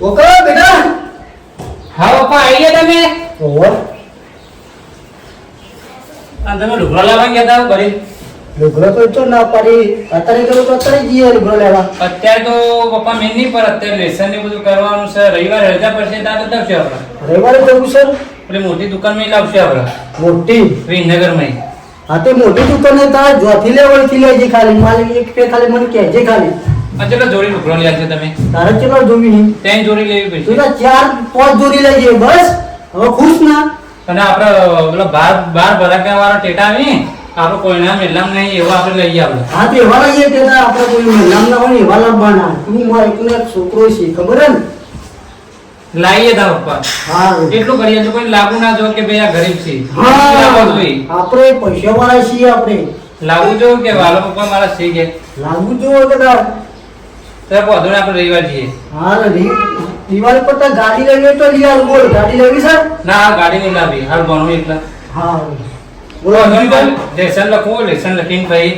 ઓકા બેટા. હા પપ્પા આવી ગયા તમે? ઓહો. આ તમે લુગડો લેવા ગયા હતા ઘરે? લુગડો તો ચો ના પાડી. અત્યારે કરું તો અત્યારે જઈએ લુગડો લેવા. અત્યારે તો પપ્પા મેન નહીં પર અત્યારે લેસન ને બધું કરવાનું છે. રવિવારે રજા પડશે ત્યાં તો આવશે આપણે. રવિવારે જવું સર? પેલી મોટી દુકાનમાં લાવશે આપણે. મોટી વિનગરમાં. હા તે મોટી દુકાન ને તાર જોથી લેવડથી લેજે ખાલી. માલિક એક પે ખાલી મને કહેજે ખાલી. ચલો જોડી લુગડો લ્યા છે તમે? તારે ચલો જોવી નહીં. ત્યાં જોડી લેવી તું પડશે. તો 4-5 જોડી લેજે બસ. હવે ખુશ ના? અને આપણે પેલા બાર ભરાકા વાળા ટેટા આવી આપણે કોઈના મેલામ નહીં એવા આપણે લઈએ આપણે. હા તે એવા લઈએ કે આપણે કોઈ નામ ના હોય ને એવા લાવવાના. તું મારો એકનો એક છોકરો છે ખબર હે ને? લાવીએ તા પપ્પા. હા એટલું કરીએ જો કોઈ લાગુ ના જો કે ભાઈ આ ગરીબ છે. હા લાવવા જોઈએ. આપણે પૈસા વાળા છીએ આપણે. લાગુ જો કે વાલો પપ્પા મારા છે કે લાગુ જો કે તાર. તો પોધોને આપણે રવિવાર જઈએ. હા દિવાળી પર તો ગાડી લઈએ તો લઈ આવ. બોલ ગાડી લેવી છે? ના આ ગાડી નહીં લાવી હાલ ભણવું એટલે. હા બોલો લેસન લખવું લેસન લખીને ભાઈ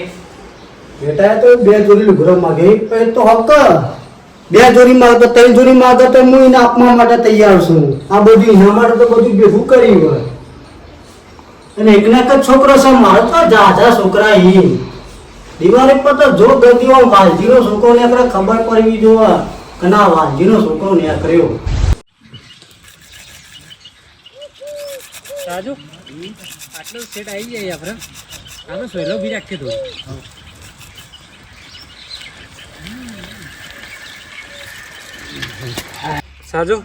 બેટા તો 2 જોડી લુગડો માંગે પછી તો હક 2 જોડી માંગતો 3 જોડી માંગતો તો હું એને આપવા માટે તૈયાર છું. આ બધું એના માટે તો બધું ભેગું કરી હોય. અને એકના એક જ છોકરો છે મારો તો જાજા છોકરા એ દિવાળી પર તો જો ગતિઓ વાલજીનો છોકરો ને આપણે ખબર પડવી જોવા કે ના વાલજીનો છોકરો ને કર્યો. રાજુ આટલો સેટ આવી જાય આપણે આપણે સોયલો બી રાખીએ તો સાજુ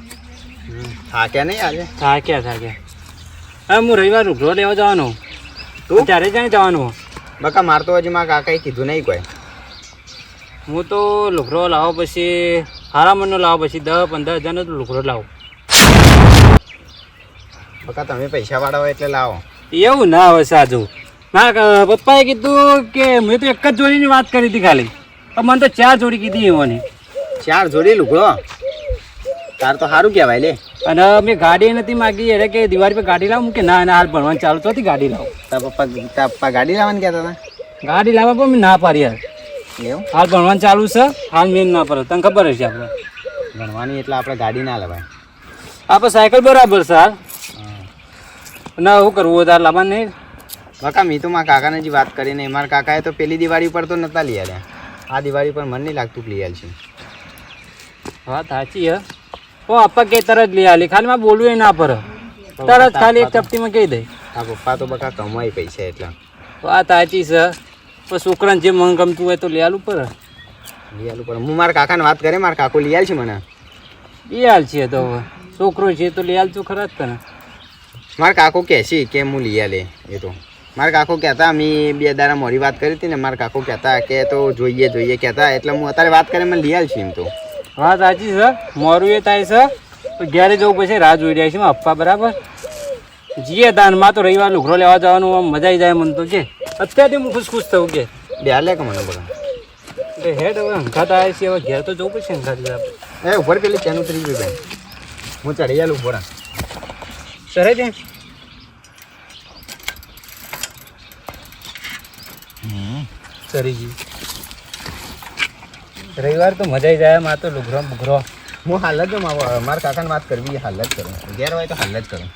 થાક્યા નહીં આજે? થાક્યા હા હું રવિવાર લુગડો લેવા જવાનો. તું ત્યારે ક્યાં જવાનું? બકા માર તો હજી મારા કાકાએ કીધું નહીં કોઈ. હું તો લુગડો લાવો પછી હારા મનનો લાવો પછી 10-15 હજારનો તો લુગડો લાવો. બકા તમે પૈસા વાળા હોય એટલે લાવો. એવું ના હોય સાજુ. ના પપ્પાએ કીધું કે મેં તો એક જ જોડીની વાત કરી હતી ખાલી. મને તો 4 જોડી કીધી એમને. 4 જોડી લુગડો? તાર તો સારું કહેવાય લે. અને મેં ગાડી નથી માગી એટલે કે દિવાળી પર ગાડી લાવું કે ના હાલ ભણવાનું ચાલુ તો ગાડી લાવો. તાર પપ્પા ગાડી લાવવાની કહેતા હતા? ગાડી લાવવા પણ મેં ના પાડી યાર. એવું? હાલ ભણવાનું ચાલુ છે હાલ મેં ના પડે તને ખબર હશે આપણે ભણવાની એટલે આપણે ગાડી ના લેવાય. આપણે સાયકલ બરાબર છે હાલ. ના શું કરવું તાર લાવવાનું નહીં? બકા મેં તો મારા કાકાને જે વાત કરી નહીં. મારા કાકાએ તો પેલી દિવાળી પર તો નતા લઈ આવ્યા. આ દિવાળી પર મને નહીં લાગતું લઈ આલ છે. વાત સાચી હે. ઓ આપા કે તરત લઈ આલી ખાલી માં બોલવું ના પર તરત ખાલી એક ચપટીમાં કહી દે. આ પપ્પા તો બકા કમાઈ પૈસા એટલા. વાત સાચી છે પણ છોકરાને જે મન ગમતું હોય તો લઈ આલું પર. લઈ આલું પડે. હું મારા કાકાને વાત કરે મારા કાકો લઈ આલ છે મને. લઈ આલ છે તો છોકરો છે તો લઈ આલ તું ખરા જ તને. મારા કાકો કહેશે કે હું લઈ આલે. એ તો મારા કાકો કહેતા મેં 2 દાડા મોડી વાત કરી હતી ને મારા કાકો કહેતા કે તો જોઈએ કહેતા એટલે હું અત્યારે વાત કરે મને લઈ આલ છે એમ તો. વાત સાચી છે મોરું એ થાય છે તો ઘેરે જવું પછી રાહ જોઈ રહ્યા છે અપ્પા બરાબર. જીએ દાનમાં તો રવિવાર લુગડો લેવા જવાનું આમ મજા આવી જાય મને તો કે અત્યારથી હું ખુશ થવું કે બે લે કે મને બકા એટલે હેડ હવે અંખાત આવે છે હવે ઘેર તો જવું પડશે અંખાત આપણે. એ ઉપર પેલી ચેન ઉતરી ગઈ બેન. હું ચડી આલું ઉપર સરે છે સરી ગઈ. રવિવાર તો મજા આવી જાય માં તો લુગરો બુગરો. હું હાલ જ મારા કાકાને વાત કરવી હાલ જ કરું. ઘેર હોય તો હાલ જ કરું.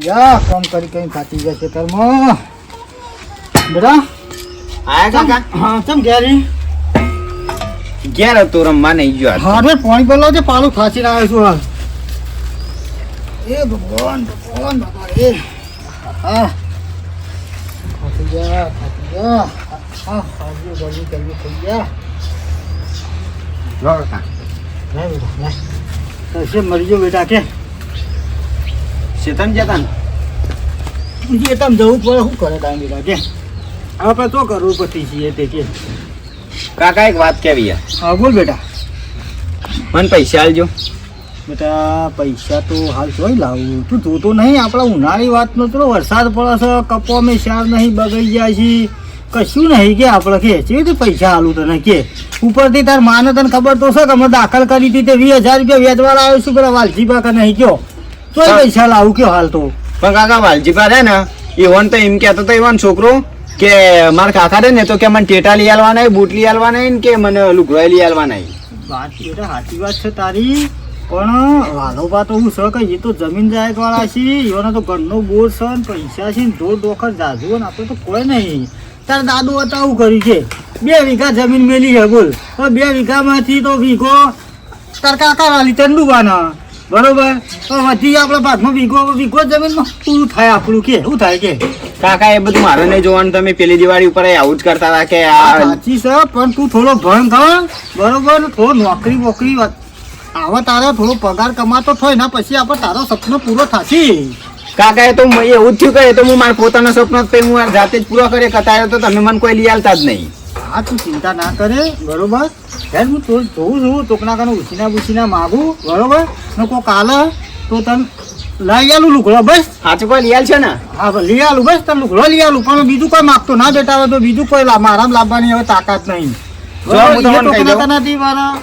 યા કામ કરી કઈ કાચી જશે કર્મ. બેટા આયા કાકા? હા ચમ ઘેરી? ઘેર હતો રમવા નહીં ગયો. હા રે પાણી બોલાવ છે પાલું ખાંચી આવ્યો છું હાલ. એ ભગવાન બાબા એ હા ખાતી જા હા ખાજી બોલી કરવી થઈ ગયા. લો કાકા ના બેટા ના કશે મરી ગયો બેટા કે શેતન જતા ને જે તમે જવું પડે શું કરે ટાઈમ બેટા કે આપણે તો કરવું પછી છીએ તે કે કાકા એક વાત કેવી હા બોલ બેટા. મને પૈસા આલજો. બેટા પૈસા તો હાલ જોઈ લાવું તું જોતો નહીં આપણા ઉનાળી વાતનો ચલો વરસાદ પડે છે કપોમાં શાર નહીં બગડી જાય છે કશું નહીં કે આપણે કે છે તે પૈસા હાલું તને કે ઉપરથી તાર માને તને ખબર તો છે કે અમે દાખલ કરી હતી તે 20,000 રૂપિયા વેચવાળા આવ્યો છું પેલા વાલજી બાકા નહીં કયો તોય પૈસા લાવું કયો હાલ તો પણ કાકા વાલજીપા છે ને ઈવન તો એમ કહેતો તો ઈવન છોકરો કે મારા કાકા રે ને તો કે મને ટેટા લઈ આલવા નહીં, બૂટ લઈ આલવા નહીં ને કે મને લુગડો લઈ આલવા નહીં. વાત બેટા સાચી વાત છે તારી, પણ વાલોબા તો હું છે કે એ તો જમીન જાયક વાળા છે, એનો તો ઘરનો બોર છે ને પૈસા છે ને દોઢ ડોખર જાજુ ને આપણે તો કોઈ નહીં. તાર દાદુ હતા આવું કર્યું છે, 2 વીઘા જમીન મેલી છે બોલ. તો 2 વીઘામાંથી તો વીઘો તાર કાકા વાલી ચંદુબાના બરોબર, તો વધી આપણા ભાગમાં વીઘો જમીનમાં પૂરું થાય આપણું કે શું થાય કે. કાકા એ બધું મારે નહીં જોવાનું, તમે પેલી દિવાળી ઉપર આવું જ કરતા હતા કે આ સાચી છે, પણ તું થોડો ભણ કર બરોબર, થોડો નોકરી બોકરી આવા તારા થોડો પગાર કમાતો થાય ને પછી આપણે તારો સપનો પૂરો થશે. કાકા એ તો એવું જ થયું કરે તો હું મારા પોતાનો સપનો તો હું મારી જાતે જ પૂરો કરે કતાયો તો તમે મને કોઈ લઈ આલતા જ નહીં. હા તું ચિંતા ના કરે બરોબર, યાર હું તો જોઉં છું ટોકના કાનો ઉછીના માગું બરોબર, ને કોઈ કાલે તો તને લઈ આલું લુગડો બસ. સાચું કોઈ લઈ આલ છે ને? હા લઈ આલું બસ, તને લુગડો લઈ આલું, પણ બીજું કોઈ માગતો ના બેટા, હવે તો બીજું કોઈ મારામાં લાવવાની હવે તાકાત નહીં. હું તમને કહી દઉં. નથી મારા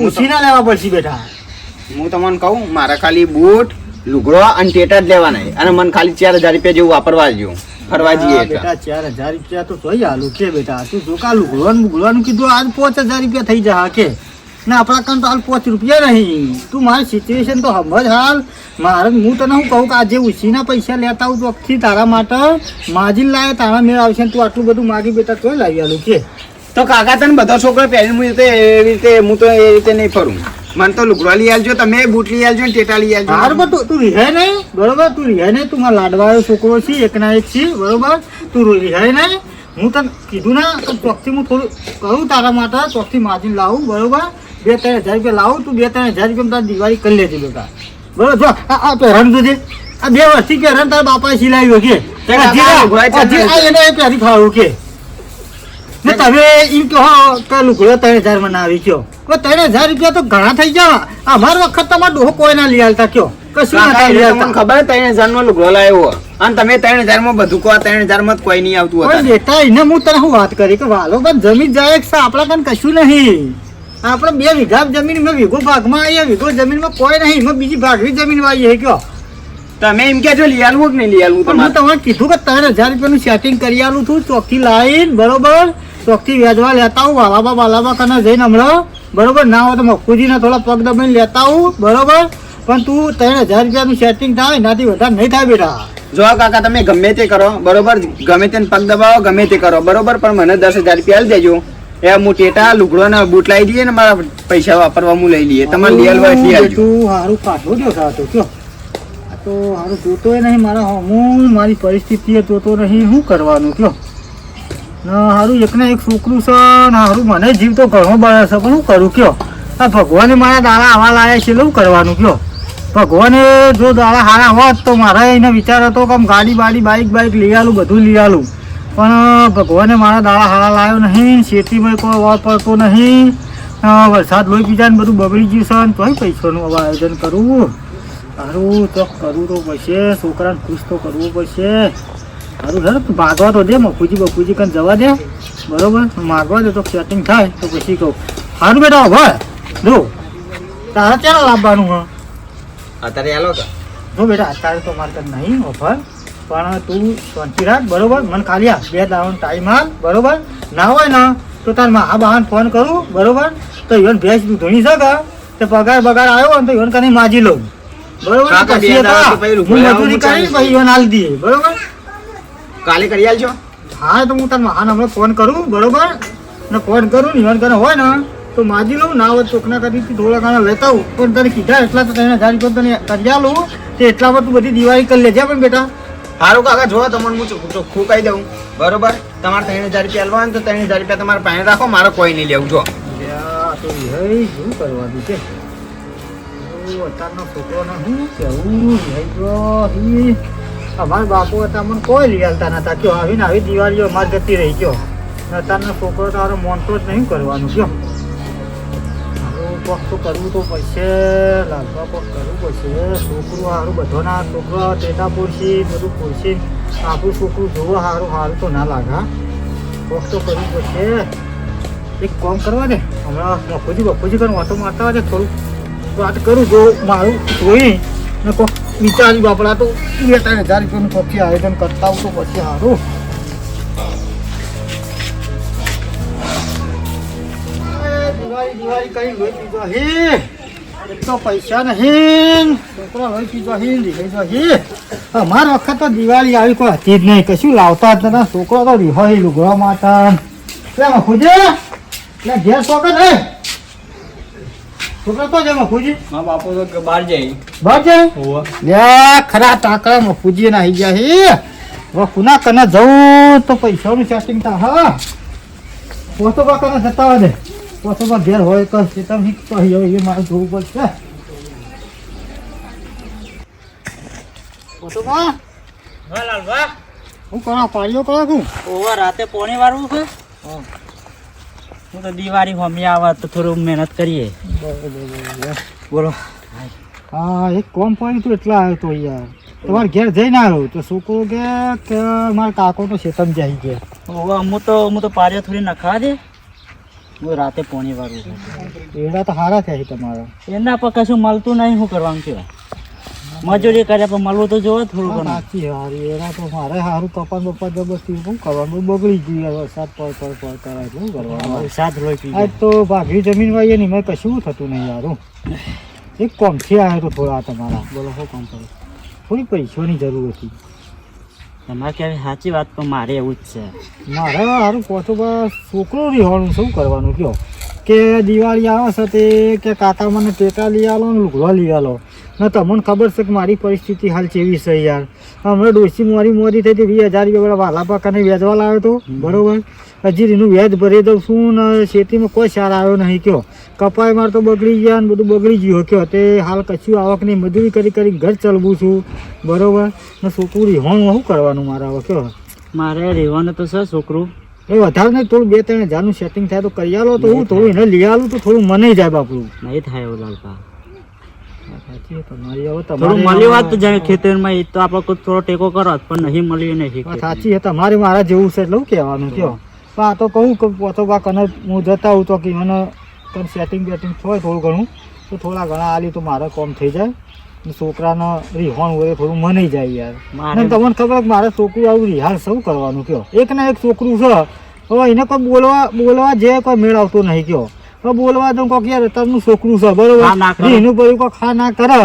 ઉછીના લેવા પડશે બેટા. હું તમને કહું મારા ખાલી બૂટ લુગડો અને ટેટા જ લેવાના છે. અને મને ખાલી 4000 રૂપિયા જેવું વાપરવા જ ફરવા જઈએ એટલે. બેટા 4000 રૂપિયા તો જોઈ આલું કે બેટા, તું જો કા લુગડવાનું કીધું આજ 5000 રૂપિયા થઈ જા કે ને આપણા કાન તો હાલ 5 રૂપિયા નહીં. તું મારી સિચ્યુએશન તો સમજ હાલ મારે. હું તને શું કહું કે આજે ઉછીના પૈસા લેતા આવું ચોકથી તારા માટે માજીને લાવે તારા મેળ આવશે ને તું આટલું બધું માગી બેટા તોય લાવી આલું કે. તો કાકા તને બધા છોકરા પહેરી એવી રીતે હું તો એ રીતે નહીં ફરું. મને તો લુગડા લઈ આલજો, તમે બૂટ લઈ આલજો ને ટેટા લઈ આલજો. બરાબર, તું રિહાય નહીં બરોબર, તું રિહાય નહીં, તું મારા લાડવાળો છોકરો છે, એકના એક છે બરોબર, તું રિહાય નહીં. હું તને કીધું ના તો ચોકથી હું થોડું કરું તારા માટે, ચોકથી માજીને લાવું બરોબર, 2-3 હજાર રૂપિયા લાવું, તું 2-3 હજાર રૂપિયા તારી દિવાળી કરી લેજે બેટા બરોબર. જો આ પહેરણ જોજે, આ 2 વર્ષથી પહેરણ તારા બાપાએ સિલાવ્યો કે એને પહેરી ખાવું કે. ને તમે એમ કહો કે લુગડો 3000 માં ના આવી ગયો, 3000 રૂપિયા તો ઘણા થઈ ગયા. અમાર વખત તમારે ડોહો કોઈ ના લઈ આલતા કયો, કશું ના લઈ આલતા. ખબર 3000 નો લુગડો લાવ્યો અને તમે 3000 માં બધું કહો, 3000 માં કોઈ નહીં આવતું હતું. બેટા એને હું તને શું વાત કરી કે વાલો પણ જમીન જાય છે, આપણા કાન કશું નહીં. આપણે 2 વીઘા જમીન માં વીઘો ભાગમાં આવીએ, વીઘો જમીનમાં કોઈ નહીં, એમાં બીજી ભાગવી જમીન વાવીએ કયો. તમે એમ કે જો લઈ આલવું કે નહીં લઈ આલવું? પણ હું તમને કીધું કે 3000 રૂપિયાનું સેટિંગ કરી આલું છું ચોકથી લાઈન બરોબર, ચોકથી વ્યાજવા લેતા આવું વાલાબા કને જઈને હમણાં બરોબર, ના હોય તો મફુજીને થોડા પગ દબાઈને લેતા આવું બરોબર, પણ તું 3000 રૂપિયાનું સેટિંગ થાય એનાથી વધારે નહીં થાય બેટા. જો કાકા તમે ગમે તે કરો બરોબર, ગમે તેને પગ દબાવો ગમે તે કરો બરોબર, પણ મને 10000 રૂપિયા આલી દેજો. એ હું ટેટા લુગડો ને બૂટ લાવી દઈએ ને મારા પૈસા વાપરવા હું લઈ લઈએ. તમારે લઈ આલવા લઈ આવજો. તું સારું કાઢો દો સાતો કયો, આ તો સારું જોતોય નહીં મારા હું મારી પરિસ્થિતિ જોતો નહીં, શું કરવાનું કયો. ના સારું એકને એક છોકરું છે ને સારું મને જીવ તો ઘણો બળે છે, પણ શું કરું કયો. આ ભગવાને મારા દાડા આવા લાયા છે, શું કરવાનું કયો. ભગવાને જો દાડા સારા હોત તો મારા એને વિચાર હતો કે આમ ગાડી બાઈક લઈ આલું, બધું લઈ આલું, પણ ભગવાને મારા દાડા સારા લાવ્યો નહીં. ખેતીમાં કોઈ વાર પડતો નહીં, વરસાદ લોહી પીજા ને બધું બગડી ગયું છે, તોય પૈસાનું હવે આયોજન કરવું સારું તો કરવું તો પડશે, છોકરાને ખુશ તો કરવું પડશે. સારું સર માગવા તો દે, બપુજી કને જવા દે બરોબર, માગવા દે તો સેટિંગ થાય તો પછી કહું. સારું બેટા હવે જો તારે ચાલો લાવવાનું હા અત્યારે આલો તો જો બેટા અત્યારે તો મારે તને નહીં ઓફર, પણ તું શાંતિ રાખ બરોબર. મને ખાલી 2 દાવાનો ટાઈમ હાલ બરોબર, ના હોય ને તો તાર આ બહાને ફોન કરું બરોબર, તો ઈવન ભેંસ તું ધણી શકે તો પગાર આવ્યો ને તો ઈવન કને માજી લઉં બરોબર. હું મજૂરી કરી પછી ઈવન હાલ દઈએ બરોબર. કાલે કરી આલજો. હા તો હું તને મહાન હમણાં ફોન કરું બરોબર, ને ફોન કરું ને ઈવન કને હોય ને તો માજી લઉં, ના હોય ચોકના કરી થોડા ઘણા લેતા આવું. પણ તને કીધા એટલા તો 3000 રૂપિયા તને કરી આલું, તો એટલા પર તું બધી દિવાળી કરી લેજે. પણ બેટા સારું કાકા જો તમને હું ચોખ્ખું કહી દઉં બરોબર, તમારે 3000 રૂપિયા આલવા ને તો 3000 રૂપિયા તમારે પાસે રાખો, મારે કોઈ નહીં લેવું. જો શું કરવાનું છે અત્યારનો છોકરોને શું કેવું. અમારા બાપુ હતા મને કોઈ લઈ આવતા નતા કયો, આવીને આવી દિવાળીઓ અમારે જતી રહી ગયો. અત્યારનો છોકરો તારો મોનતો જ નહીં કરવાનું કયો. પગ તો કરવું તો પડશે, લાલવા પગ કરવું પડશે. છોકરું સારું બધાના છોકરો ટેટા પોડશી બધું પોડશી, આપણું છોકરું જોવો સારું તો ના લાગે. પગ તો કરવું પડશે. એક કામ કરવા દે હમણાં બપોજી કરીને વાંટો મારતા હોય થોડું વાત કરું જો મારું જોઈ ને કોક વિચાર્યું આપણા તો 2,000 રૂપિયાનું પછી આયોજન કરતા હું તો પછી સારું દિવાળી કઈ લોહી પીધો હે એક તો પૈસા નહીં છોકરો લોહી પીધો હે લીધો હે અમારા વખત તો દિવાળી આવી કોઈ હતી જ નહીં કશું લાવતા જ નતા છોકરો તો રીહો હે લુગડો માતા એટલે ખુજે એટલે ઘેર છોકર હે છોકરો તો છે મફુજી મારા બાપુ તો બહાર જાય બહાર જાય લે ખરા તાકડા મફુજી નાહી ગયા હે હવે કુના કને જવું તો પૈસાનું સેટિંગ થા હા પોતો બા કને જતા હોય ને પોતો બા ઘેર હોય તો ચેતમ હિક તો એ મારે જોવું પડશે પોતો બા હા લાલભા હું કરો પાડ્યો કરો છું ઓવા રાતે પોણી વાળવું છે હું તો દિવાળી મમ્મી આવે તો થોડું મહેનત કરીએ બોલો હા એક કોમ પડી તું એટલા આવ્યો તો યાર તમારે ઘેર જઈને આવ્યો તો છોકરો કે મારા કાકો તો શેતમ જાય કે ઓવા હું તો પાર્યો થોડી નખા દે હું રાતે પોણી વાળવું છે એડા તો સારા થયા છે તમારા એના પર કશું મળતું નહીં શું કરવાનું છે મજૂરી કર્યા પણ મળવું તો જોવે થોડું ઘણું સાચી હારી એના તો મારે સારું કપાન બપ્પા જબરથી શું કરવાનું બગડી ગયું યાર વરસાદ પર કરાય એટલે શું કરવાનું સાત લોહી આજ તો ભાગી જમીન વાઈએ ને મેં કશું થતું નહીં યારું એક કોમથી આવ્યો તો થોડા તમારા બોલો શું કામ કરો થોડી પૈસાની જરૂર હતી તમારે ક્યારે સાચી વાત પણ મારે એવું જ છે મારે સારું પહોંચો બસ છોકરો રહેવાનું શું કરવાનું કયો કે દિવાળી આવે છે તે કે કાકા મને ટેટા લઈ આલો ને લુગડો લઈ આલો ને તમને ખબર છે કે મારી પરિસ્થિતિ હાલ કેવી છે યાર હમણાં ડોસી મોરી થઈ હતી 20,000 રૂપિયા વાલા પાકાને વેચવા લાવ્યો હતો બરોબર હજી એનું વ્યાજ ભરી દઉં છું ને ખેતીમાં કોઈ સાર આવ્યો નહીં કયો કપાય મારે તો બગડી ગયા ને બધું બગડી ગયું કયો તે હાલ કશું આવક નહીં મજૂરી કરી ઘર ચલાવું છું બરોબર ને છોકરું રહેવાનું શું કરવાનું મારે હવે કયો મારે રહેવાનું તો છે છોકરું એ વધારે નહીં થોડું 2-3,000નું સેટિંગ થાય તો કરી આલો તો હું થોડું એને લઈ આલું તો થોડું મને જાય બાપડું નહીં થાય એવું લાલપા તમારી હવે થોડું મળી વાત તો જાય ખેતરમાં એ તો આપણે કોઈ થોડો ટેકો કરો પણ નહીં મળ્યું નહીં સાચી છે તમારે મારા જેવું છે એટલે હું કહેવાનું કયો પણ આ તો કહું કે પોતો બા કને હું જતા હું તો કે મને સેટિંગ બેટિંગ હોય થોડું ઘણું તો થોડા ઘણા આલી તો મારે કોમ થઈ જાય છોકરાનો રિહાણ હોય થોડું મની જાય યાર તમને ખબર મારે છોકરું આવું રિહાણ શું કરવાનું કયો એક ના એક છોકરું છે હવે એને કોઈ બોલવા જે કોઈ મેળ આવતો નહીં કયો તો બોલવા દઉં કોક યાર તમનું છોકરું છે બરોબર એનું બધું કોઈ ખા ના કરે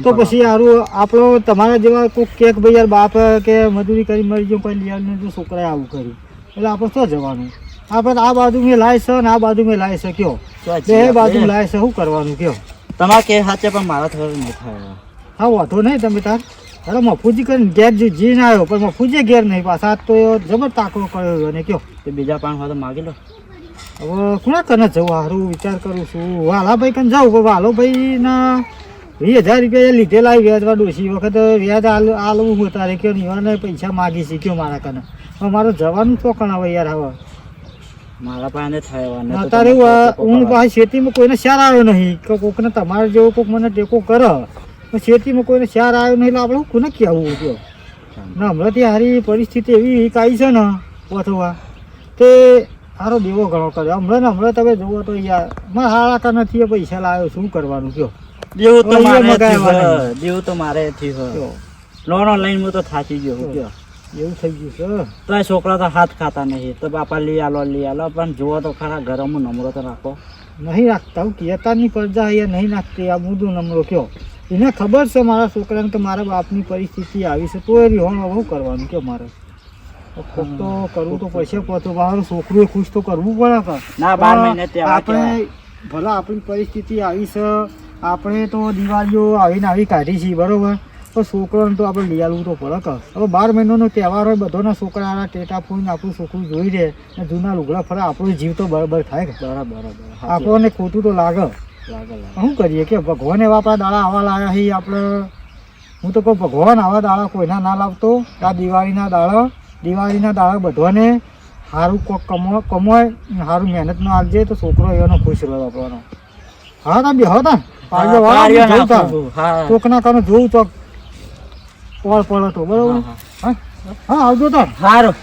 તો પછી યારું આપણો તમારા જેવા કોઈ કેક ભાઈ યાર બાપ કે મજૂરી કરી મરી ગયો કોઈ લઈ જો છોકરાએ આવું કર્યું એટલે આપણે શું જવાનું આપણે આ બાજુ મેં લાય છે ને આ બાજુ મેં લાય છે કયો બે બાજુ લાય છે શું કરવાનું કયો તમારે કે સાચે પણ મારા થોડું નહીં થાય હા વાંધો નહીં તમે તાર અરે મફુજી કરીને ઘેર જીને આવ્યો પણ મફુજી ઘેર નહીં પાછા તો જબર તાકડો કર્યો અને કયો તો બીજા પાણ હોય તો માગી લો હવે કોના કને જવું સારું વિચાર કરું છું વાલાભાઈ કને જાઉં પણ વાલોભાઈના 20,000 રૂપિયા લીધેલા વ્યાજવા ડોસી વખત વ્યાજ આલવું તારે કયો નિવાને પૈસા માગી શીખ્યો મારા કને હવે મારે જવાનું ચોકણ આવે યાર હવે મારા પાસે થાય અત્યારે હું પાસે ખેતીમાં કોઈને સાર આવ્યો નહીં કે કોકને તમારે જેવો કોક મને ટેકો કરે પણ ખેતીમાં કોઈને સાર આવ્યો નહીં એટલે આપણે કોને કહેવું કયો ને હમણાંથી હારી પરિસ્થિતિ એવી કાંઈ છે ને પોથવા તે સારો દેવો ઘણો કર્યો હમણાં તમે જુઓ તો યાર મારે હારા કા નથી પૈસા લાવ્યો શું કરવાનું કયો દેવું તો મારે થયું લોનો લઈને હું તો થાકી ગયો કયો એવું થઈ ગયું છે તો આ છોકરા તો હાથ ખાતા નહીં તો બાપા લઈ આલો પણ જુઓ તો ખરા ઘરમાં નમરો તો રાખો નહીં રાખતા હું કહેતાની પ્રજા અહીંયા નહીં નાખતી આ મુદ્દો નમરો કયો એને ખબર છે મારા છોકરાને કે મારા બાપની પરિસ્થિતિ આવી છે તો એ રિહોણ શું કરવાનું કયો મારે કોક તો કરવું તો પૈસા પહોંચો મારું છોકરું ખુશ તો કરવું પડે કે ના 12 મહિને આપણે ભલે આપણી પરિસ્થિતિ આવી છે આપણે તો દિવાળીઓ આવીને આવી કાઢી છીએ બરોબર તો છોકરાને તો આપણે લઈ આવવું તો પડે કે હવે 12 મહિનાનો તહેવાર હોય બધાના છોકરાના ટેટા ફૂઈને આપણું છોકરું જોઈ રહે ને જૂના લુગડા ફરે આપણો જીવ તો બરાબર થાય કે બરાબર આપણને ખોટું તો લાગે શું કરીએ કે ભગવાન એવા આપણા દાડા આવા લાવ્યા છીએ આપણે હું તો કહું ભગવાન આવા દાડા કોઈના ના લાવતો આ દિવાળીના દાડા બધાને સારું કોક કમાય સારું મહેનત નો આપજે તો છોકરો એનો ખુશ રહ્યો આપણનો હા તા બેહો તા કોકના કાનો જોવું તો પોળ પડે તો બરોબર હા આવજો તો સારું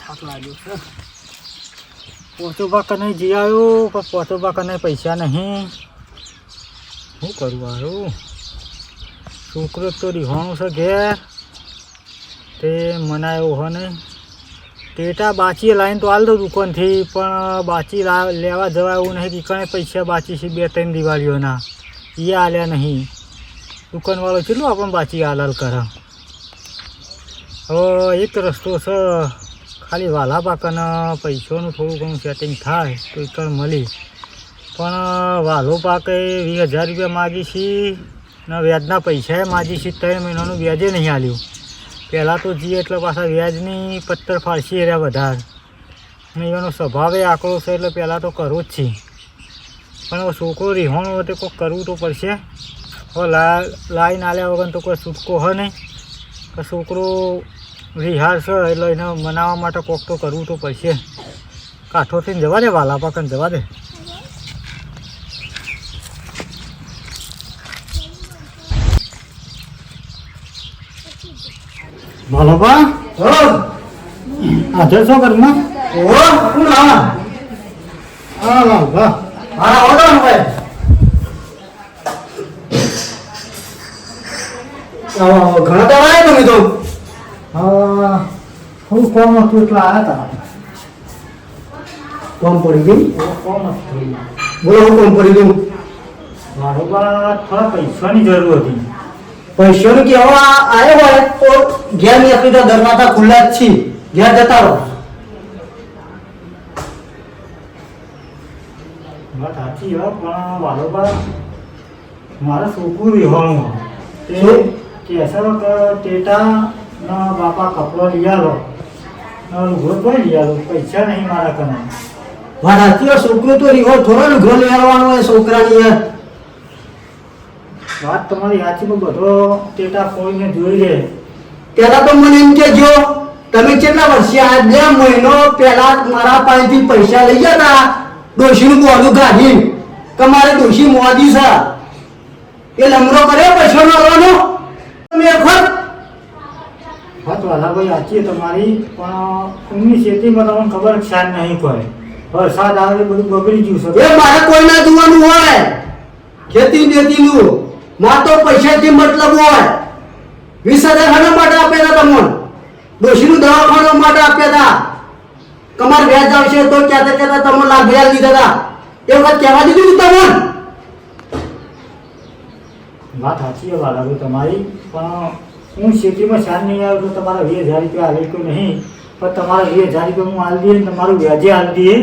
થાક લાગ્યો છે પોચોબા કને જી આવ્યો પણ પોચોબા કને પૈસા નહીં. શું કરવું હારું? છોકરો તો રીહાણું છે ઘેર તે મનાયો હો નહીં. ટેટા બાચી લાવીને તો હાલ દો દુકાનથી, પણ બાચી લેવા જવા એવું નહીં કે કણે પૈસા બાચી છે 2-3 દિવાળીઓના એ આલ્યા નહીં. દુકાનવાળો કેટલું આપણને બાચી હાલ કરે. હવે એક રસ્તો છે, ખાલી વાલા પાકને પૈસાનું થોડું ઘણું સેટિંગ થાય તો એકણ મળી. પણ વાલો પાકે 20,000 રૂપિયા માગી છે ને વ્યાજના પૈસાએ માગી છે. 3 મહિનાનું વ્યાજે નહીં આલ્યું. પહેલાં તો જઈએ એટલે પાછા વ્યાજની પત્તર ફાળસી રહ્યા વધારે. અને એનો સ્વભાવે આકરો છે એટલે પહેલાં તો કરવું જ છે. પણ હવે છોકરો રીહોણો હોય તો કોઈક કરવું તો પડશે. હવે લાઈન આલ્યા વગર તો કોઈ છૂટકો હોય નહીં. કે છોકરો રિહાર છે એટલે એને મનાવવા માટે કોક તો કરવું તો પડશે. કાઠો થઈને જવા દે, વાલા પાકને જવા દે. માલાબા હાજર છો ઘરમાં? ઓ કોણ આ હા વાહ મારા ઓર્ડર ભાઈ ઘણા દાડા આવ્યા તમે તો. હા થોડું કોમ હતું એટલે આવ્યા હતા. કોમ પડી ગઈ? કોમ હતું બોલો હું કોમ પડી ગયું? બરોબર, થોડા પૈસાની જરૂર હતી. પૈસાનું કેવા આવ્યો હોય તો ઘેર ની આપણી તો દરવાજા ખુલ્લા જ છે, ઘેર જતા રહો. વાત સાચી હોય પણ વાલોબા મારા છોકરું વિહોણું તે શું? કે સર કે ટેટા ના બાપા કપડો લઈ આલો લુગડો તો લઈ આલો, પૈસા નહીં મારા કને. મારાથી છોકરો તો રીહો થોડો લુગડો લઈ આવવાનો હોય છોકરાની યાર. વાત તમારી સાચી પણ બધો ટેટા ખોલીને જોઈ લે. પેલા તો મને એમ કેજો તમે કેટલા વર્ષે આ 2 મહિનો પહેલા મારા પાસેથી પૈસા લઈ ગયા હતા ડોશીનું બોલું કાઢી કે મારે ડોશી મોદી છે એ લમરો કર્યો પૈસાનો આવવાનો તમે વખત. વાત વાલાભાઈ સાચી તમારી, પણ એમની ખેતીમાં તમને ખબર ખ્યાલ નહીં પડે. વરસાદ આવે બધું બગડી ગયું છે. એ મારે કોઈ ના જોવાનું હોય ખેતી બેતીનું, ના તો પૈસાથી મતલબ હોય. 20,000 શાના માટે આપ્યા હતા તમને? ડોશીનું દવાખાના માટે આપ્યા હતા. તમારે વ્યાજ આવશે તો કહેતા કહેતા તમે લાખ વ્યાજ લીધા હતા એ વખત કહેવા દીધું તમને. વાત સાચી છે વાલાભાઈ તમારી, પણ હું ખેતીમાં શાન નહીં આવ્યો તો તમારા 20,000 રૂપિયા હાલે તો નહીં, પણ તમારા 20,000 રૂપિયા હું હાલ દઈએ ને તમારું વ્યાજે હાલ દઈએ.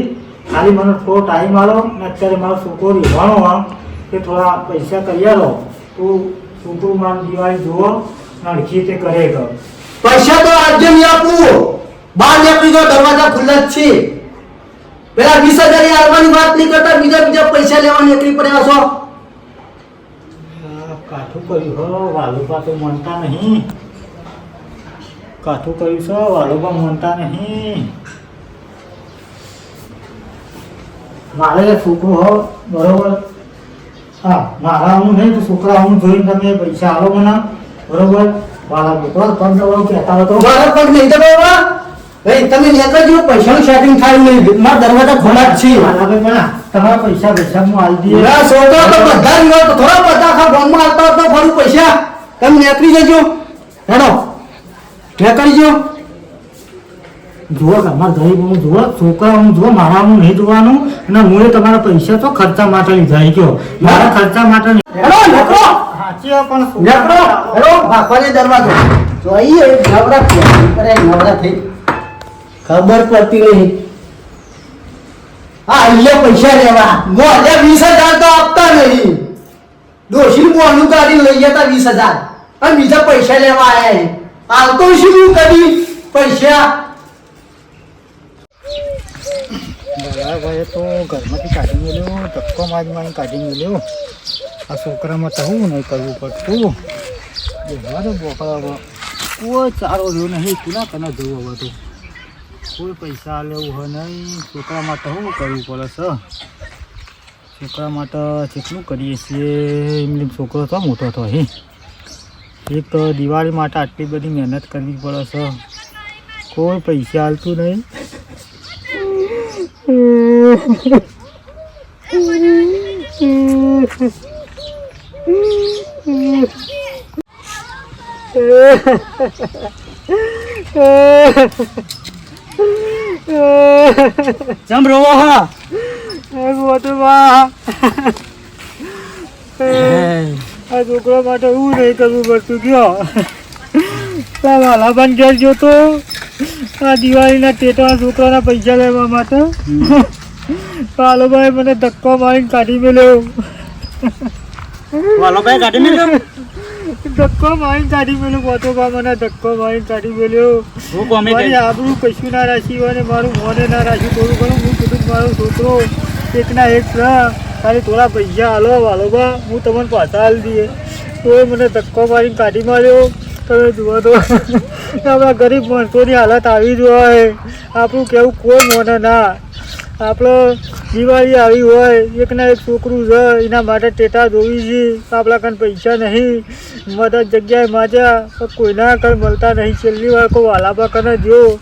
ખાલી મને થોડો ટાઈમ આલો ને અત્યારે મારો છોકરો રીવાનો આમ કે થોડા પૈસા કરી આલો તો છોકરું મારું દિવાળી જુઓ ને અડખી તે કરે કર. પૈસા તો આજે નહીં આપું, બહાર નીકળી તો દરવાજા ખુલ્લા જ છે. પેલા 20,000 એ આવવાની વાત નહીં કરતા, બીજા પૈસા લેવા નીકળી પડ્યા છો. કાઠું કર્યું હો વાલોબા તો માનતા નહીં. કાઠું કર્યું છે વાલોબા માનતા નહીં. મારે છોકરો હો બરોબર. હા મારા હું નહીં તો છોકરા હું જોઈને તમે પૈસા આલો મને બરોબર. વાલા તો પગ કહેતા હોય તો મારા પગ નહીં તો બાબા ભાઈ તમે નીકળજો, પૈસાનું સેટિંગ થાય નહીં, મારા દરવાજા ખોલા જ છે. વાલાભાઈ પણ તમારા પૈસા હું આલી દઈએ. ના છોકરા તો બધા જ હોય તો થોડા બધા આખા ગામમાં આવતા હતા ફરું પૈસા. તમે નીકળી જજો, હેડો નીકળી જો. જુઓ તમારા ગરીબ હું જુઓ, છોકરા હું જુઓ, મારા હું નહીં જોવાનું. અને હું તમારા પૈસા તો ખર્ચા માટે લીધા ગયો, મારા ખર્ચા માટે નહીં. હેડો નીકળો, સાચી વાત પણ નીકળો, હેડો ભાખવાને દરવાજો જોઈએ. નવરા નવરા થઈ ખબર પડતી નહીં. હા અહીંયા પૈસા લેવા મોઢે 20,000 તો આપતા નહીં. ડોશી મોઢું કાઢી લઈ જતા 20,000 અને બીજા પૈસા લેવા આયા. આવતો શું કદી પૈસા? બરાબર તો ઘરમાંથી કાઢી મેળ્યો, ધક્કો મારી કાઢી મેળ્યો. આ છોકરામાં તો હું નહીં કરવું પડતું. બેહવા તો બોકડા કોઈ ચારો રહ્યો નહીં, કુના કને જવું હવે તો. કોઈ પૈસા લેવું હોય નહીં. છોકરા માટે શું કરવું પડે છે? છોકરા માટે જેટલું કરીએ છીએ એમને છોકરો તો મોટો થયો. એક તો દિવાળી માટે આટલી બધી મહેનત કરવી પડે છે, કોઈ પૈસા હાલતું નહીં. ચમ રોવો હા આ છોકરા માટે હું નહીં કરવું પડતું કયો વાલાબાન ઘેર જોતો આ દિવાળીના ટેટા છોકરાના પૈસા લેવા માટે વાલોભાઈ મને ધક્કો મારીને કાઢી મેલ્યો વાલોભાઈ કાઢી મેલ્યો ધક્કો મારીને કાઢી મેલ્યો પોતોબા મને ધક્કો મારીને કાઢી મેલ્યો હું કોમે મારી આબરૂ કશું ના રાખ્યું અને મારું મોને ના રાખ્યું થોડું ઘણું હું કીધું મારો છોકરો એકના એક છે ખાલી થોડા પૈસા હાલો વાલોબા હું તમને પાછા હાલ દઈએ તોય મને ધક્કો મારીને કાઢી માર્યો તમે જુઓ તો આપણા ગરીબ માણસોની હાલત આવી જ હોય આપણું કહેવું કોઈ મોને ના આપણો દિવાળી આવી હોય એકના એક છોકરું છે એના માટે ટેટા જોવી છે આપણા કાન પૈસા નહીં મદદ જગ્યાએ માજ્યા પણ કોઈના કઈ મળતા નહીં છેલ્લી વાર કોઈ વાલાબા કને જો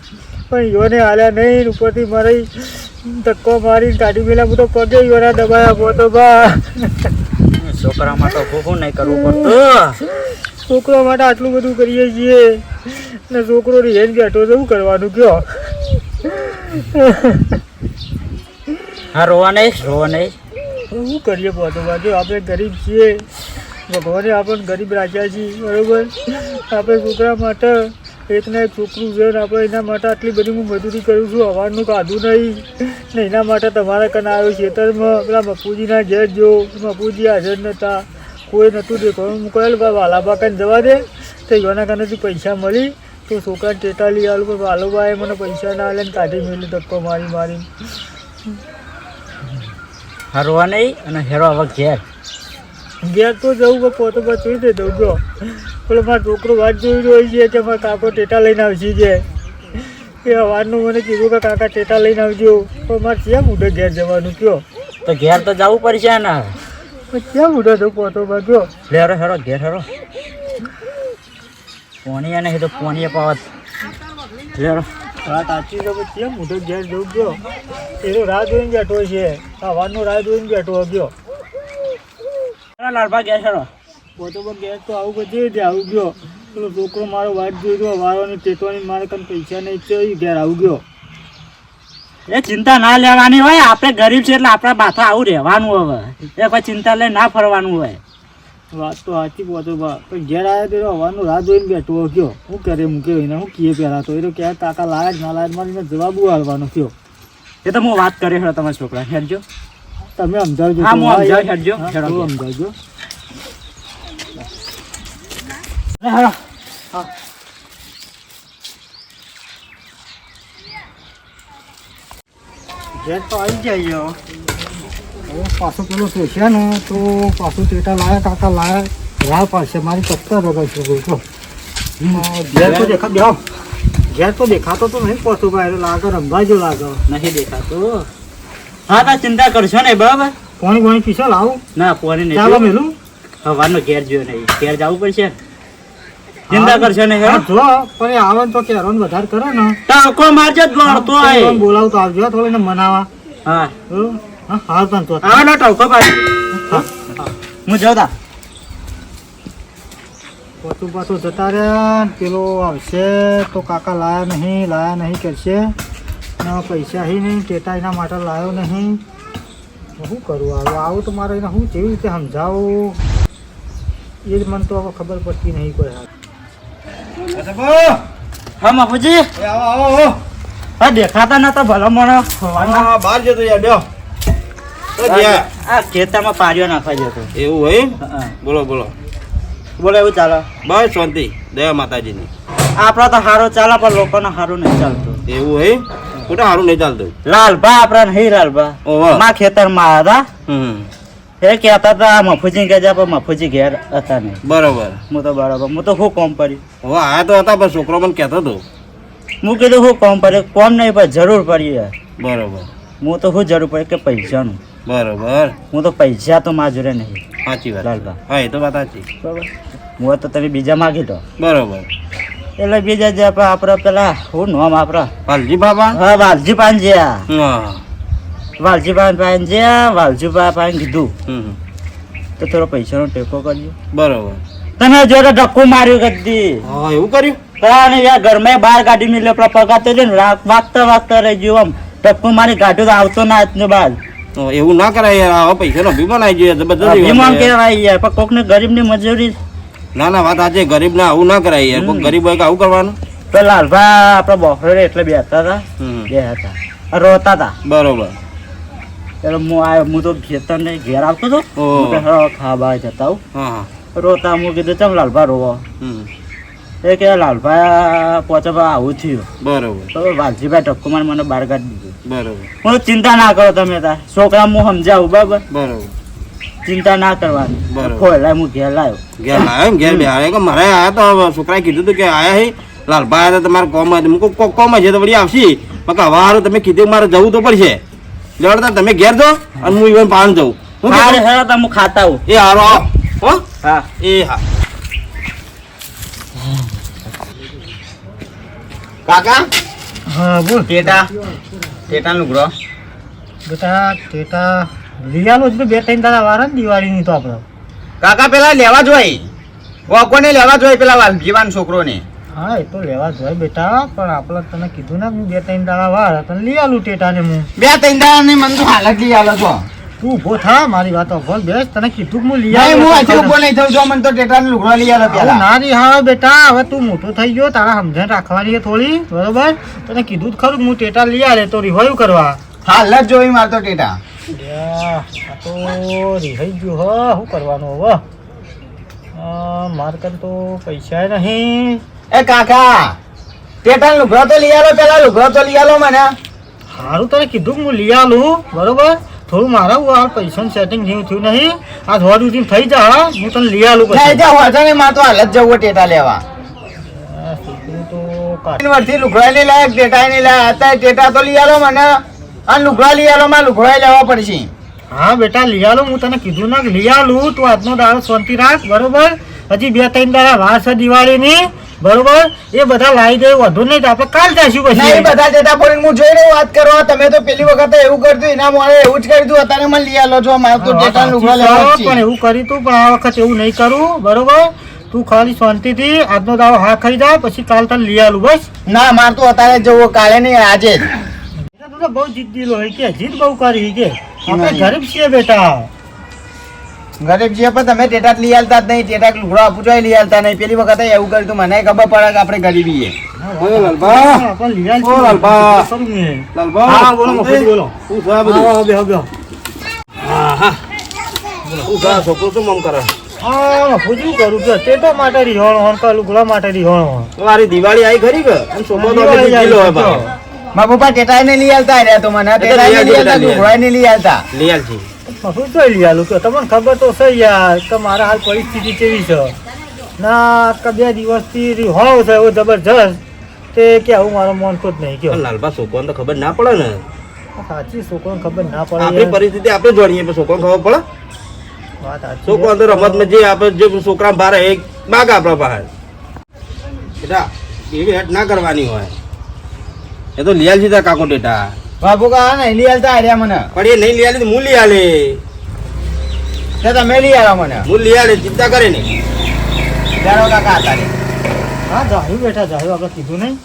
પણ યોને હાલ્યા નહીં ઉપરથી મારી ધક્કો મારીને કાઢી મેલા હું તો પગે યોના દબાયા પોતો બા છોકરા માટે શું નહીં કરવું પડતું છોકરા માટે આટલું બધું કરીએ છીએ ને છોકરો રિહેન બેઠો તો શું કરવાનું કયો હા રોવા નહીં શું કરીએ પોતો બાજુ આપણે ગરીબ છીએ ભગવાને આપણને ગરીબ રાખ્યા છીએ બરાબર આપણે છોકરા માટે એકના એક છોકરું છે ને આપણે એના માટે આટલી બધી હું મજૂરી કરું છું હવાનું કાઢું નહીં ને એના માટે તમારા કને આવ્યો ખેતરમાં પેલા મપુજીના ઘેર જો મપુજી હાજર નહોતા કોઈ નહોતું દેખાયું હું કહેલું ભાઈ વાલાબા કને જવા દે તો એના કનેથી પૈસા મળી તો છોકરાને ટેટા લઈ આવેલું પણ વાલોબાએ મને પૈસા ના આલે ને કાઢી મેલી ધક્કો મારી મારી હરવા નહીં અને હેરો હવે ઘેર તો જવું પણ પોતો પર જોઈ દે દઉં જો પેલો મારો છોકરો વાત જોઈ રહ્યો છે કે મારા કાકો ટેટા લઈને આવશે છે એ હવારનું મને કીધું કે કાકા ટેટા લઈને આવજો પણ મારે ક્યાં મૂઢે ઘેર જવાનું કયો તો ઘેર તો જવું પડશે ને ક્યાં મૂઢે જવું પોતો પર કયો હેરો હેરો ઘેર હેરો પોણી નહીં તો પોણીએ પાવત હેરો વાત સાચી તો પછી કેમ મૂઢે ઘેર જવું ગયો એનો રાહ જોઈને બેઠો છે હવારનો રાહ જોઈને બેઠો ગયો લાલભા ઘેર હેરો પોતો પર ઘેર તો આવું પછી જ આવું ગયો પેલો છોકરો મારો વાત જોઈ રહ્યો વાળવાની ટેટવાની મારે કંઈ પૈસા નહીં છે એ ઘેર આવું ગયો એ ચિંતા ના લેવાની હોય આપણે ગરીબ છે એટલે આપણા માથા આવું રહેવાનું હવે એ કોઈ ચિંતા લઈ ના ફરવાનું હોય વાત તો સાચી પહોંચો બા પણ ઘેર આવ્યા તો હવાનું રાહ જોઈને બેઠો ગયો શું કરે મૂક્યો એને હું કીએ પહેલાં તો એ તો ક્યાં કાકા લાયા જ ના લાયા મારીને જવાબ હાલવાનો કયો એ તો હું વાત કરી હેડો તમારા છોકરા હેડજો તમે સમજાવજો હા હું સમજાવી હેડજો હેડો સમજાવજો હેડો ઘેર તો આવી જાય હવે પાછો પેલો સોચ્યા ને તો પાછું ટેટા લાયા કાકા લાયા રાહ પાડશે મારી ચક્કર રગાય છે ઘેર તો દેખા બેહો ઘેર તો દેખાતો તો નહીં પહોંચું ભાઈ લાગે રંભાજો લાગે નહીં દેખાતું હા તા ચિંતા કરશો નહીં બરાબર પાણી પાણી પીશો લાવું ના પોણી ચાલો નહીં મેલું હવાનો ઘેર જોયો નહીં ઘેર જવું પડશે ચિંતા કરશો નહીં હા હેડો જો પણ એ આવે ને તો કેરોન વધારે કરે ને ટાંકો મારજો જ ગોળતો હોય બોલાવું તો આવજો થોડું એને મનાવા હા હા હા પણ તો હા ના ટાંકો પાડ હું જોતા પાછું પાછું જતા રહ્યા ને પેલો આવશે તો કાકા લાયા નહીં કરશે ને પૈસા હી નહીં ટેટા એના માટે લાવ્યો નહીં શું કરું આવું તો મારે એને હું કેવી રીતે સમજાવું એ જ મને તો હવે ખબર પડતી નહીં કોઈ હાથ હા બાપુજી હા દેખાતા નતા ભલા મને બહાર જતો યાર બેહો આ ખેતરમાં પાડ્યો નાખવા જતો એવું હોય હા. બોલો બોલો બોલો એવું ચાલો બસ શાંતિ દયા માતાજીની આપણા તો સારું ચાલે પણ લોકોને સારું નહીં ચાલતું એવું હોય ખોટા સારું નહીં ચાલતું લાલભા આપણા નહીં લાલભા ઓહો. માં ખેતરમાં હતા હમ એ કહેતા હતા મફુજી ગયા પણ મફુજી ઘેર હતા નહીં બરોબર હું તો બરાબર હું તો શું કોમ કર્યું હવે આ તો હતા પણ છોકરો મને કહેતો હતો હું કીધું શું કોમ કર્યું કોમ નહીં પણ જરૂર પડી યાર બરોબર હું તો શું જરૂર પડી કે પૈસાનું બરોબર હું તો પૈસા તો માં જોડે નહીં સાચી વાત લાલભા હા એ તો વાત સાચી બરાબર હું તો તમે બીજા માગી લો બરોબર એટલે બીજા જે આપણે પેલા શું નામ આપણા પાલજી બાબા હા વાલજી પાંજ્યા હા વાલજીભાઈ પાસે જ્યાં વાલજીભાઈ પાસે કીધું હમ. તો થોડો પૈસાનો ટેકો કરજો. બરોબર. તમે જો તો ધક્કો માર્યો કદી હા એવું કર્યું. તાને યાર ઘરમાં બહાર કાઢી મેલ્યો પેલા પગાતો છે ને વાગતા રહી ગયો આમ ધક્કો મારી કાઢ્યો તો આવતો ના આજનો બાદ એવું ના કરાય યાર. આવા પૈસાનો અભિમાન આવી જાય જબરદસ્ત. અભિમાન કહેવાય યાર પણ કોકને ગરીબની મજૂરી. ના ના વાત આજે ગરીબ ને આવું ના કરાય યાર. કોઈ ગરીબ હોય કે આવું કરવાનું. તો લાલભા આપડા બોફરે એટલે બેઠતા હતા હમ. બે હતા રોતા હતા બરોબર. એટલે હું તો ખેતર ને ઘેર આવતો હતો ઓહો. હું તો ખાવા જતા હું હા હા. રોતા હું કીધું ચમ લાલભા રોવો હમ. એ કે લાલભા પોચા આવું થયું બરોબર તો વાલજીભાઈ ધક્કો મારી મને બહાર કાઢી દીધું. બરોબર હું ચિંતા ના કરો તમે તાર છોકરા હું સમજાવું બરાબર બરોબર. ચિંતા ના કરવાની બરોબર. ખોયલા હું ઘેર લાવ્યો ઘેર લાવ્યો એમ? ઘેર બેહાડે કે મારે આયા તો છોકરાએ કીધું હતું કે આયા હે લાલભાઈ આયા તો તમારે કોમ હતું. મૂકો કોમ છે તો વળી આવશે પણ હવે હારું તમે કીધું મારે જવું તો પડશે. લેવડતા તમે ઘેર જાઓ અને હું ઇવન પાન જાઉં. હું હારે કીધું? હેરો તો હું ખાતા હું એ હારો આવો હો. હા એ હા. કાકા હા બોલ ટેટા લુગડો બેટા ટેટા લઈ આલો જ બે ત્રણ દાડા વાર દિવાળીની તો આપણે કાકા પેલા લેવા જોઈએ કોને લેવા જોઈએ પેલા વાલજીવાન છોકરોને હા એ તો લેવા જોઈએ બેટા પણ આપણે તને કીધું ને હું બે ત્રણ દાડા વાર તને લઈ આલું ટેટાને હું બે ત્રણ દાડા ની મન તો હાલત લઈ આલો છો તું ઉભો થા મારી વાત બોલ બેસ તને કીધું કે હું લઈ નહીં હું હજી આલું ઉભો નહીં થઉં જો મને તો ટેટાનો લુગડો લઈ આલો પેલા ના રી હા બેટા હવે તું મોટો થઈ ગયો તારા સમજણ રાખવાની છે થોડી બરોબર તને કીધું જ ખરું કે હું ટેટા લઈ આલે તો રિવાયું કરવા હાલત જોઈ મારતો ટેટા આ તો રિહાઈ ગયું હ શું કરવાનું હવે મારે કન તો પૈસા નહીં એ કાકા ટેટાનો લુગડો તો લઈ આલો પેલા લુગડો તો લઈ આલો મને સારું તને કીધું કે હું લઈ આલું બરોબર થોડું મારા હાલ પૈસાનું સેટિંગ જેવું થયું નહીં આ થોડા દિવસ થઈ જા હું તને લઈ આલું નહીં પછી જા હોજો ને માર તો હાલત જવું ટેટા લેવા આ છોકરું તો કાઢ. વર્ષથી લુગડો નહીં લાયક ટેટા નહીં લાયા અત્યારે ટેટા તો લઈ આલો મને અને લુગડા લઈ આલો મારે લુગડો લેવા પડશે હા બેટા લઈ આલું હું તને કીધું ના કે લઈ આલું તું આજનો દાડો શાંતિ રાખ બરોબર હજી બે ત્રણ દાડા વાર છે દિવાળીની બરોબર એ બધા લાવી દે વધુ નહીં તો આપણે કાલ જઈશું નહીં પછી બધા ટેટા ફોડીને હું જોઈ રહ્યો વાત કરવા તમે તો પેલી વખત એવું કરતું એના મારે એવું જ કર્યું હતું અત્યારે મને લઈ આલો છો મારે તો ટેટા લુગડા લેવા જ પણ છે એવું કર્યું તું પણ આ વખત એવું નહીં કરું બરોબર તું ખાલી શાંતિથી આજનો દાડો હા ખાઈ જા પછી કાલ તને લઈ આલું બસ ના મારે તો અત્યારે જ જવું કાલે નહીં આજે જ તું તો બહુ જીદ્દી લો કે જીદ બહુ કરી કે આપણે ગરીબ છીએ બેટા ગરીબ છે પણ તમે ટેટા જ લઈ આલતા જ નહીં ટેટા લુગડો આપું જોઈએ લઈ આલતા નહીં પેલી વખત એવું કર્યું હતું મને ખબર પડે કે આપણે ગરીબી છે ઓય લાલભા. આપણે લઈ આલ ઓ લાલભા. કરું ને. લાલભા. હા બોલો મફુજી બોલો શું છે આ બધું? હા બેહો બેહો શું છે આ છોકરો શું મમ કરે? હા મફુજી કરું કે તે તો માટે રિહોણ હોણ કા લુગડા માટે રિહોણ હોણ તો મારી દિવાળી આવી ખરી કે અને છોકરો તો હજી કિલો હોય બાપા. મારા પપ્પા ટેટા ને લઈ આલતા રહ્યા તો મને ટેટા ને લઈ આલતા લુગડા ને લઈ આલતા લઈ આવજે. મફુજી તો લઈ આલું કે તમને ખબર તો છે યાર કે મારા હાલ પરિસ્થિતિ કેવી છે ના કે બે દિવસથી રિહોણ છે એવો જબરજસ્ત તે કે આવું મારો મન તો જ નહીં પણ કયો લાલભા છોકરાને તો ખબર ના પડે ને. સાચી છોકરાને ખબર ના પડે આપણી યાર. પરિસ્થિતિ આપણે જોડીએ પણ છોકરાને ખબર પડે. વાત સાચી છોકરો અંદર રમતમાં જે આપણે જે છોકરા બહાર એક બાગ આપણા બહાર બેટા એવી હેટ ના કરવાની હોય. એ તો લઈ આલજી તાર કાકો ટેટા. બાપુ કા નહીં લઈ આલતા રહ્યા મને પણ એ નહીં લઈ આલે તો હું લઈ આલે. તો તમે લઈ આલો મને હું લઈ આલે ચિંતા કરે નહીં. ચાલો કાકા હતા હા જાહ્યું બેઠા જાહ્યું આપણે કીધું નહીં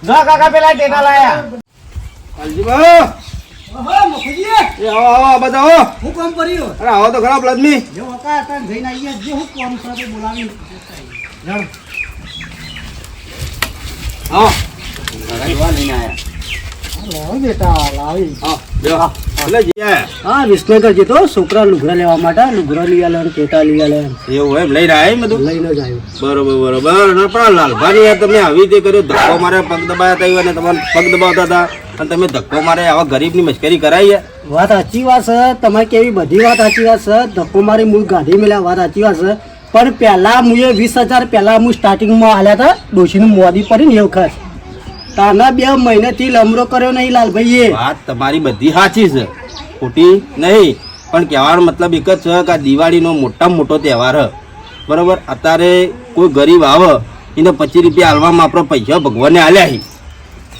જો કાકા પેલા ટેટા લાયા અલજીબા એ આવો આવો આ બધા આવો. હું કામ કર્યું અરે આવો તો ખરાબ લદમી. જો વકા હતા જઈને આવીએ જે હું કામ સાથે બોલાવી આવો લાવી બેટા લાવી આવો બેહો. એટલે જઈએ. હા વિસનગર જતો છોકરા લુગડા લેવા માટે લુગડા લઈ આલે ટેટા લઈ આલે એવું એમ લઈને આવ્યા એમ બધું. લઈને જ આવ્યો બરોબર બરોબર. અને પણ લાલભાઈ યાર તમે આવી રીતે કર્યો ધક્કો મારે પગ દબાયા હતા અને તમારે પગ દબાવતા હતા અને તમે ધક્કો મારે આવા ગરીબની મશ્કરી કરાઈ યાર. વાત સાચી વાત છે તમારી કેવી બધી વાત સાચી વાત છે ધક્કો મારી મૂળ ગાડી મેળ્યા વાત સાચી વાત છે પણ પહેલા મુએ 20,000 પહેલા હું સ્ટાર્ટિંગમાં આલ્યા હતા ડોશીનું મોદી પડી ને એ વખત તાના 2 મહિનેથી લમરો કર્યો નહીં લાલભાઈએ વાત તમારી બધી સાચી છે ખોટી નહીં પણ કહેવાનો મતલબ એક જ છે કે આ દિવાળીનો મોટામાં મોટો તહેવાર છે બરોબર. અત્યારે કોઈ ગરીબ આવે એને 25 રૂપિયા હાલવામાં આપણો પૈસા ભગવાનને આલ્યા છે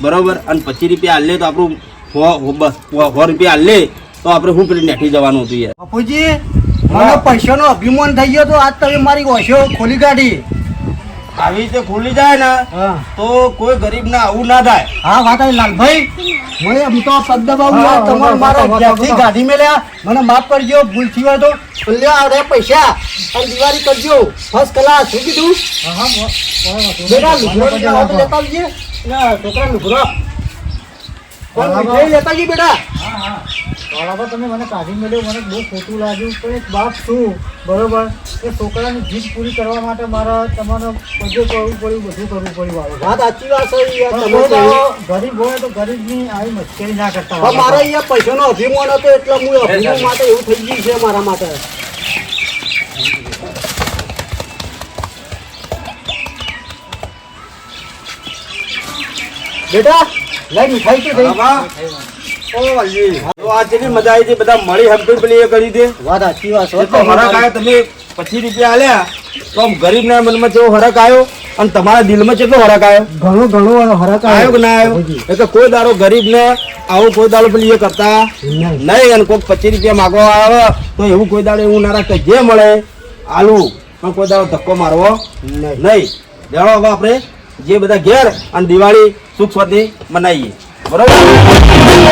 બરોબર અને 25 રૂપિયા હાલે તો આપણું બસ 100 રૂપિયા લે તો આપણે શું પેલી નેઠી જવાનું હતું યાર. બાપુજી મને પૈસાનો અભિમાન થઈ ગયો તો આજ તમે મારી ઓછો ખોલી કાઢી. આવી રીતે ખુલી જાય ને હા તો કોઈ ગરીબ ના આવું ના થાય. હા વાત આવી લાલભાઈ મને એમ તો પગ દબાવું હા, તમારે મારા બસ, ઘેરથી બસ. ગાડી મેલ્યા મને માફ કરજો ભૂલ થઈ હોય તો લ્યો આ રહ્યા પૈસા અને દિવાળી કરજો ફર્સ્ટ ક્લાસ શું કીધું બેટા લુગડો લેતા આવજે ના છોકરા લુગડો કોણ મીઠાઈ લેતા આવજે બેટા. બરાબર તમે મને કાઢી મળ્યો મને બહુ ખોટું લાગ્યું પણ એક બાપ છું બરોબર એ છોકરાની જીદ પૂરી કરવા માટે મારે તમારે બધું કરવું પડ્યું બધું કરવું પડ્યું વાળો વાત સાચી વાત છે યાર પણ તમે કોઈ તો. દાડો ગરીબ હોય તો ગરીબની આવી મશ્કરી ના કરતા પણ મારે અહીંયા પૈસાનો અભિમાન હતો એટલે હું અભિમાન માટે એવું થઈ ગયું છે મારા માટે. બેટા લઈ મીઠાઈ તો થઈ. બાબા, ઓ વાલી. તો આ જેટલી મજા આવી છે બધા મળી હમપી પેલી એ કરી દે. વાત સાચી વાત છે. જેટલો હરક આવ્યો તમે 25 રૂપિયા આલ્યા તો આમ ગરીબના મનમાં કેવો હરક આવ્યો અને તમારા દિલમાં કેટલો હરક આવ્યો? ઘણો ઘણો હરક આવ્યો કે ના આવ્યો? એટલે કોઈ દાડો ગરીબને આવું કોઈ દાડો પેલી એ કરતા નહીં. અને કોઈ 25 રૂપિયા માગવા આવે તો એવું કોઈ દાડો એવું ના રાખે જે મળે આલુ પણ કોઈ દાડો ધક્કો મારવો નહીં. જાણો હવે આપણે જે બધા ઘેર અને દિવાળી સુખ સ્વાદી મનાવીએ બરોબર.